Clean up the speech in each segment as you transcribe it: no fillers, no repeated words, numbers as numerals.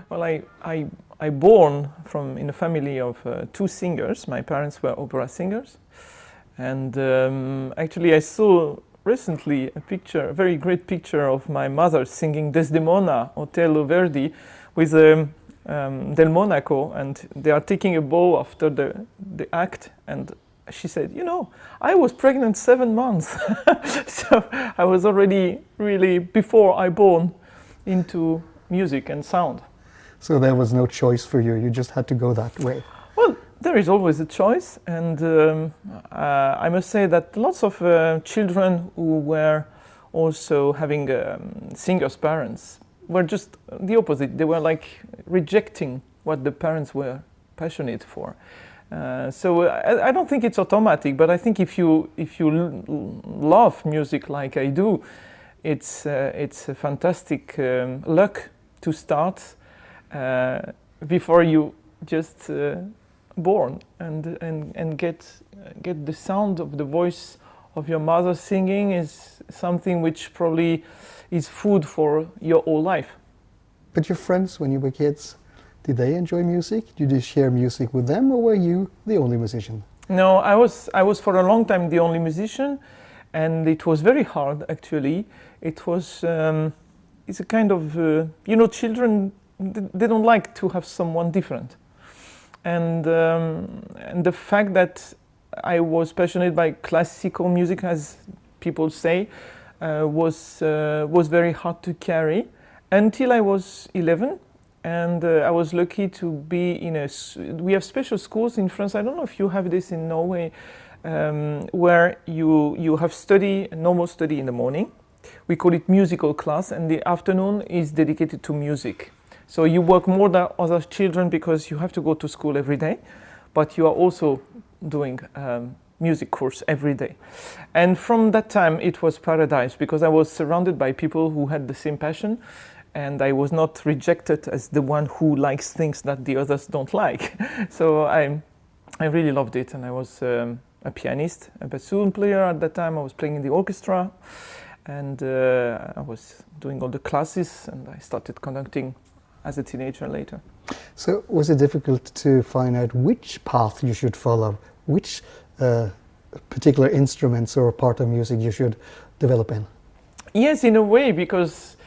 Well, I born in a family of two singers. My parents were opera singers, and actually I saw recently a very great picture of my mother singing Desdemona, Otello Verdi, with Del Monaco, and they are taking a bow after the act, and she said, you know, I was pregnant 7 months, so I was already really, before I born, into music and sound. So there was no choice for you, you just had to go that way. Well, there is always a choice, and I must say that lots of children who were also having singers' parents were just the opposite. They were like rejecting what the parents were passionate for. So I don't think it's automatic, but I think if you love music like I do, it's a fantastic luck to start before you just born and get the sound of the voice of your mother singing is something which probably is food for your whole life. But your friends, when you were kids, did they enjoy music? Did you share music with them, or were you the only musician? No, I was for a long time the only musician, and it was very hard actually. It was it's a kind of children, they don't like to have someone different, and the fact that I was passionate by classical music, as people say, was very hard to carry until I was 11, and I was lucky to be in we have special schools in France. I don't know if you have this in Norway, where you have normal study in the morning. We call it musical class, and the afternoon is dedicated to music. So you work more than other children because you have to go to school every day, but you are also doing music course every day. And from that time it was paradise, because I was surrounded by people who had the same passion, and I was not rejected as the one who likes things that the others don't like. So I really loved it, and I was a pianist, a bassoon player at that time. I was playing in the orchestra, and I was doing all the classes, and I started conducting as a teenager later. So was it difficult to find out which path you should follow, which particular instruments or part of music you should develop in? Yes, in a way, because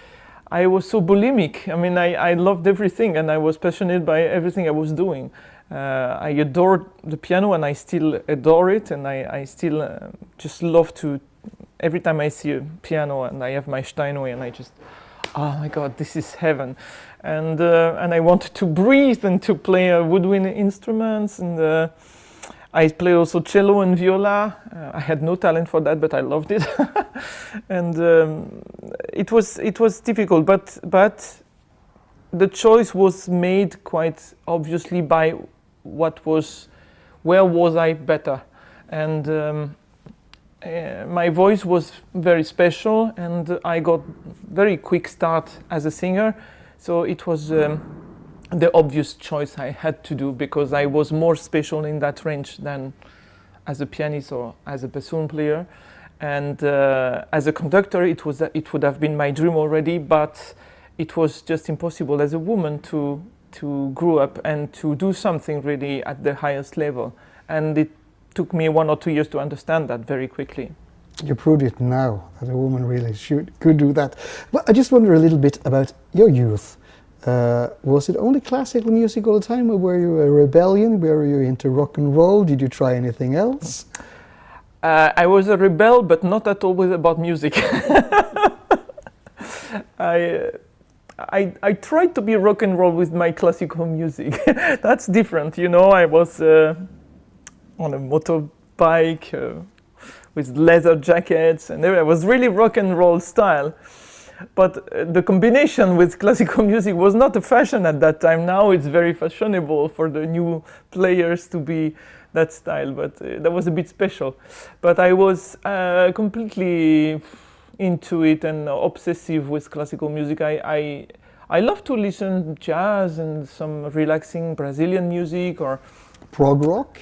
I was so bulimic. I mean, I loved everything, and I was passionate by everything I was doing. I adored the piano, and I still adore it, and I still just love to, every time I see a piano and I have my Steinway, and I just, oh my God, this is heaven. And I wanted to breathe and to play woodwind instruments, and I played also cello and viola. I had no talent for that, but I loved it. And it was difficult, but the choice was made quite obviously by where was I better. And my voice was very special, and I got very quick start as a singer. So it was the obvious choice I had to do, because I was more special in that range than as a pianist or as a bassoon player. And as a conductor, it would have been my dream already, but it was just impossible as a woman to grow up and to do something really at the highest level. And it took me 1 or 2 years to understand that very quickly. You proved it now, that a woman really could do that. But I just wonder a little bit about your youth. Was it only classical music all the time, or were you a rebellion? Were you into rock and roll? Did you try anything else? I was a rebel, but not at all about music. I tried to be rock and roll with my classical music. That's different, you know. I was on a motorbike with leather jackets, and I was really rock and roll style. But the combination with classical music was not a fashion at that time. Now it's very fashionable for the new players to be that style, but that was a bit special. But I was completely into it and obsessive with classical music. I I love to listen jazz and some relaxing Brazilian music or prog rock.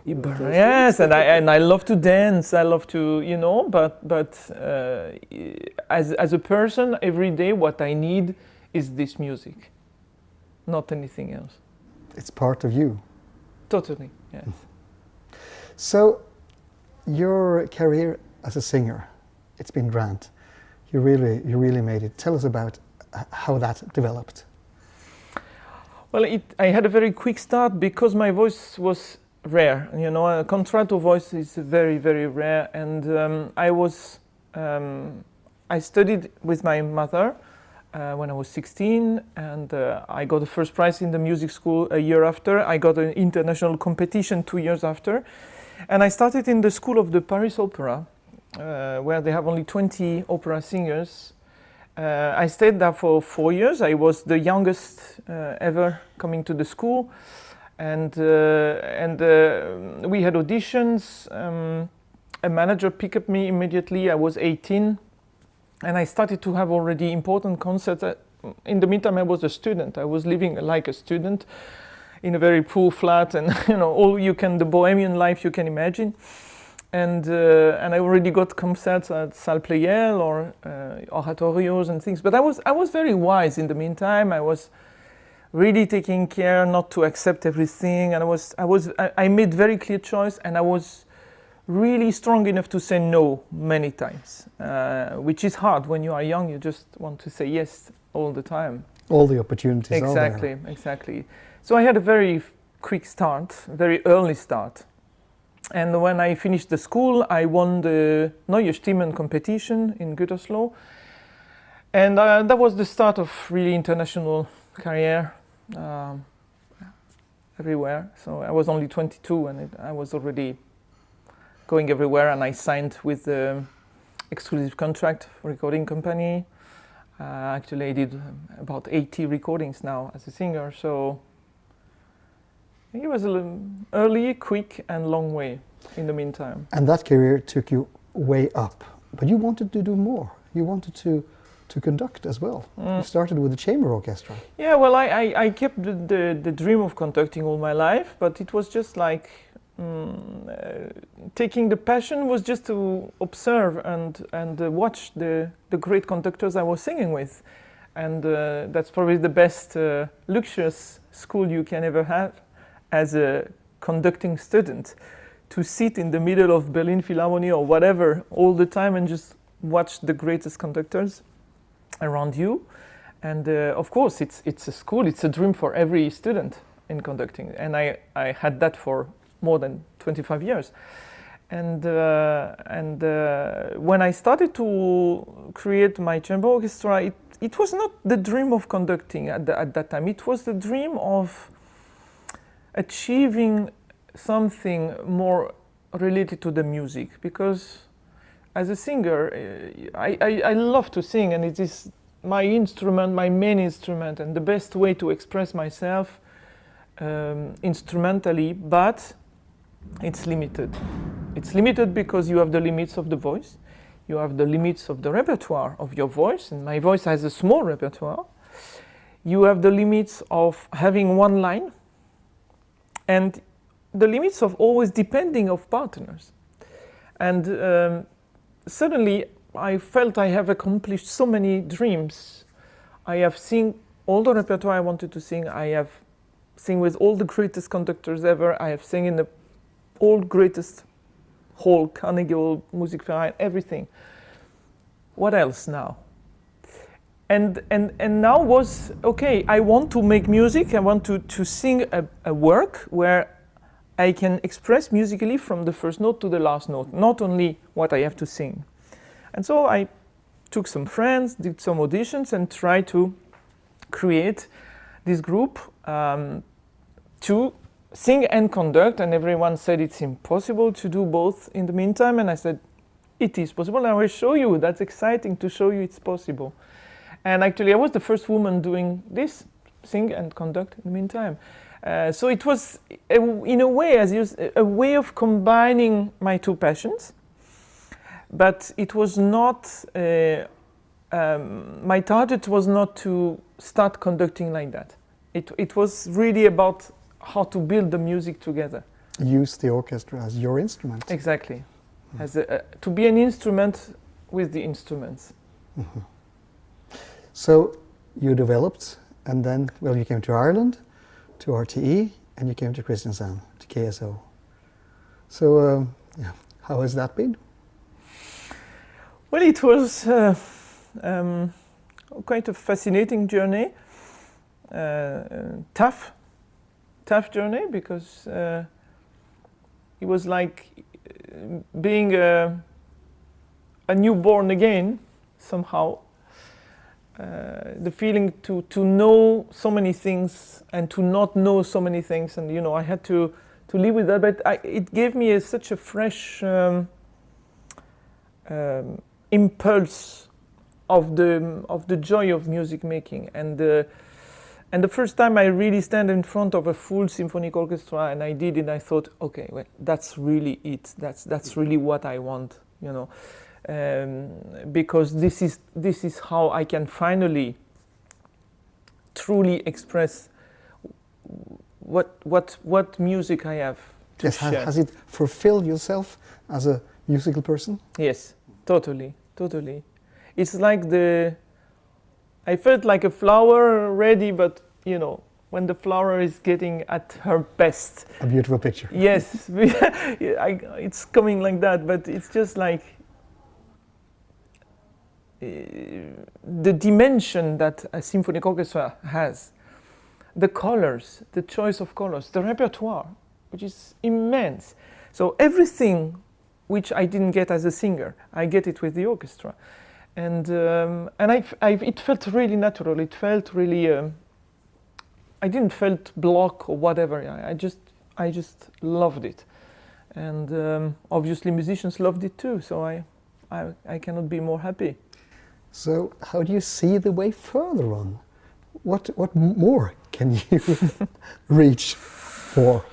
Yes, and I love to dance. I love to, you know, but as a person, every day what I need is this music, not anything else. It's part of you. Totally, yes. So, your career as a singer, it's been grand. You really made it. Tell us about how that developed. Well, I had a very quick start because my voice was rare. You know, a contralto voice is very, very rare. And I studied with my mother when I was 16, and I got the first prize in the music school a year after. I got an international competition 2 years after. And I started in the school of the Paris Opera, where they have only 20 opera singers. I stayed there for 4 years. I was the youngest ever coming to the school. And we had auditions. A manager picked up me immediately. I was 18, and I started to have already important concerts. In the meantime, I was a student. I was living like a student in a very poor flat, and you know, the bohemian life you can imagine. And I already got concerts at Salle Pleyel or oratorios and things. But I was very wise in the meantime. I was really taking care not to accept everything, and I made very clear choice, and I was really strong enough to say no many times, which is hard when you are young. You just want to say yes all the time. All the opportunities are there. Exactly. So I had a very quick start, very early start, and when I finished the school, I won the Neue Stimmen competition in Gütersloh, and that was the start of really international career. Everywhere. So I was only 22 and I was already going everywhere, and I signed with the exclusive contract recording company. Actually, I did about 80 recordings now as a singer, so it was an early, quick and long way in the meantime. And that career took you way up, but you wanted to do more. You wanted to conduct as well. You started with the chamber orchestra. Yeah, well, I kept the dream of conducting all my life, but it was just like taking the passion was just to observe and watch the great conductors I was singing with. And that's probably the best luxurious school you can ever have as a conducting student, to sit in the middle of Berlin Philharmonic or whatever all the time and just watch the greatest conductors around you. And of course it's a school, it's a dream for every student in conducting, and I had that for more than 25 years. And when I started to create my chamber orchestra, it was not the dream of conducting at that time. It was the dream of achieving something more related to the music, because as a singer, I love to sing, and it is my instrument, my main instrument, and the best way to express myself instrumentally, but it's limited. It's limited because you have the limits of the voice, you have the limits of the repertoire of your voice, and my voice has a small repertoire. You have the limits of having one line, and the limits of always depending of partners. And suddenly I felt I have accomplished so many dreams. I have seen all the repertoire I wanted to sing. I have sing with all the greatest conductors ever. I have sing in the all greatest hall, Carnegie Hall, Musikverein, everything. What else now? And now was, okay, I want to make music. I want to sing a work where I can express musically from the first note to the last note, not only what I have to sing. And so I took some friends, did some auditions, and tried to create this group to sing and conduct. And everyone said it's impossible to do both in the meantime. And I said, it is possible. I will show you. That's exciting to show you it's possible. And actually, I was the first woman doing this, sing and conduct in the meantime. So it was, in a way, a way of combining my two passions. But it was not a my target was not to start conducting like that. It was really about how to build the music together. Use the orchestra as your instrument. Exactly. As to be an instrument with the instruments. Mm-hmm. So you developed, and then, well, you came to Ireland, to RTE, and you came to Kristiansand, to KSO. So how has that been? Well, it was quite a fascinating journey. Tough journey, because it was like being a newborn again somehow. The feeling to know so many things and to not know so many things, and I had to live with that. But it gave me such a fresh impulse of the joy of music making, and the first time I really stand in front of a full symphonic orchestra, and I did it, I thought, okay, well, that's really it. That's really what I want, because this is how I can finally truly express what music I have to share. Has it fulfilled yourself as a musical person? Yes, totally. It's like I felt like a flower ready, but when the flower is getting at her best. A beautiful picture. Yes, it's coming like that, but it's just like the dimension that a symphonic orchestra has, the colors, the choice of colors, the repertoire, which is immense. So everything which I didn't get as a singer, I get it with the orchestra. And it felt really natural. It felt really. I didn't felt block or whatever. I just loved it, and obviously musicians loved it too. So I cannot be more happy. So how do you see the way further on? What more can you reach for?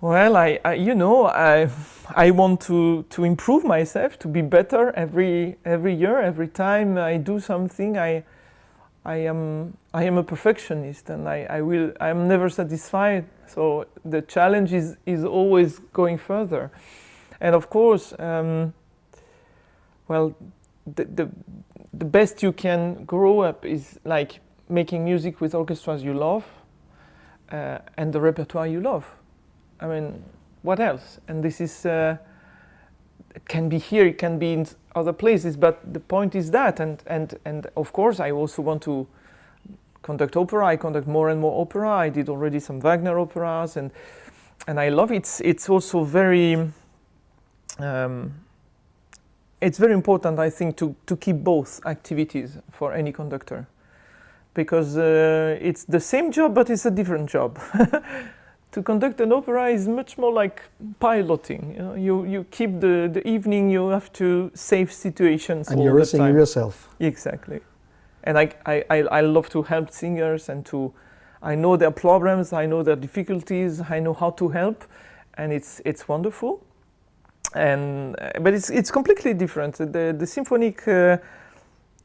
Well, I want to improve myself, to be better every year. Every time I do something, I am a perfectionist, and I'm never satisfied. So the challenge is always going further, and of course, well, the best you can grow up is like making music with orchestras you love, and the repertoire you love. I mean, what else? And this is it can be here, it can be in other places, but the point is that, and of course I also want to conduct opera. I conduct more and more opera. I did already some Wagner operas, and I love it. It's also very it's very important, I think, to keep both activities for any conductor, because it's the same job, but it's a different job. To conduct an opera is much more like piloting. You keep the evening. You have to save situations all the time. And you're a singer yourself. Exactly, and I love to help singers, and I know their problems. I know their difficulties. I know how to help, and it's wonderful. But it's completely different. The symphonic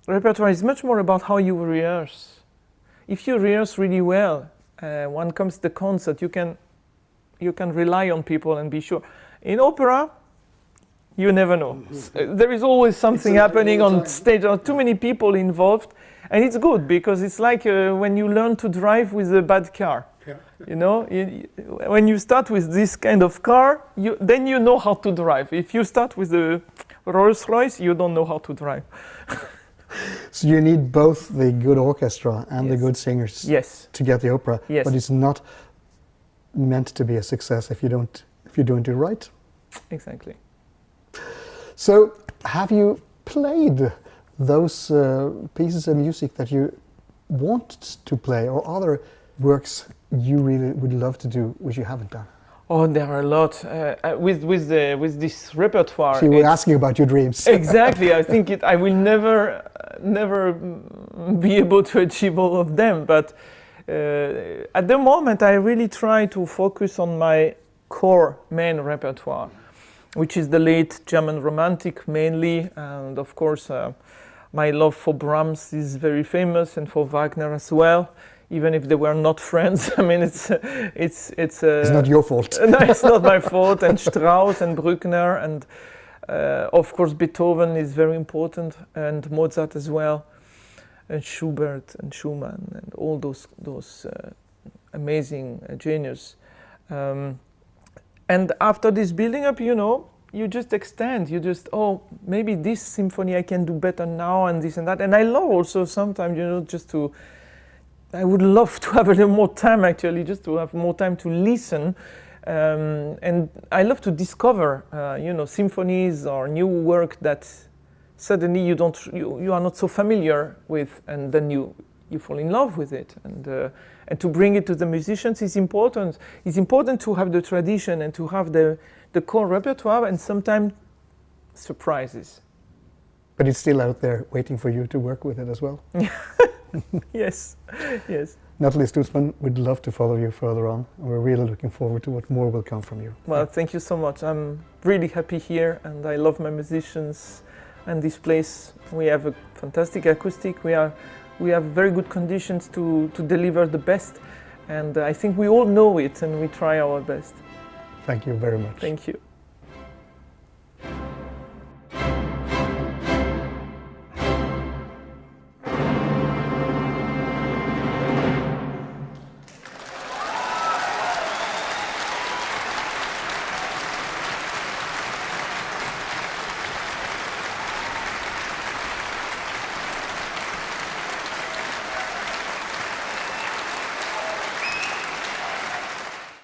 repertoire is much more about how you rehearse. If you rehearse really well, when comes to the concert, you can rely on people and be sure. In opera, you never know. There is always something happening on stage. There are too many people involved, and it's good because it's like when you learn to drive with a bad car. Yeah. When you start with this kind of car, then you know how to drive. If you start with a Rolls Royce, you don't know how to drive. So you need both the good orchestra and the good singers to get the opera. Yes. But it's not meant to be a success if you don't do it right. Exactly. So have you played those pieces of music that you want to play, or other works you really would love to do which you haven't done? Oh, there are a lot with this repertoire. So you were asking about your dreams. Exactly. I think I will never be able to achieve all of them. But at the moment, I really try to focus on my core main repertoire, which is the late German Romantic mainly, and of course My love for Brahms is very famous, and for Wagner as well, even if they were not friends. I mean, it's not your fault. No, it's not my fault. And Strauss and Bruckner, and of course Beethoven is very important, and Mozart as well, and Schubert and Schumann, and all those amazing genius. And after this building up, you just extend. You just, maybe this symphony I can do better now, and this and that. And I love also sometimes, I would love to have a little more time, actually, just to have more time to listen. And I love to discover, symphonies or new work that suddenly you are not so familiar with, and then you fall in love with it. And to bring it to the musicians is important. It's important to have the tradition and to have the core repertoire, and sometimes surprises. But it's still out there waiting for you to work with it as well. Yes, yes. Nathalie Stutzmann, we'd love to follow you further on. We're really looking forward to what more will come from you. Well, thank you so much. I'm really happy here, and I love my musicians and this place. We have a fantastic acoustic. We have very good conditions to deliver the best, and I think we all know it, and we try our best. Thank you very much. Thank you.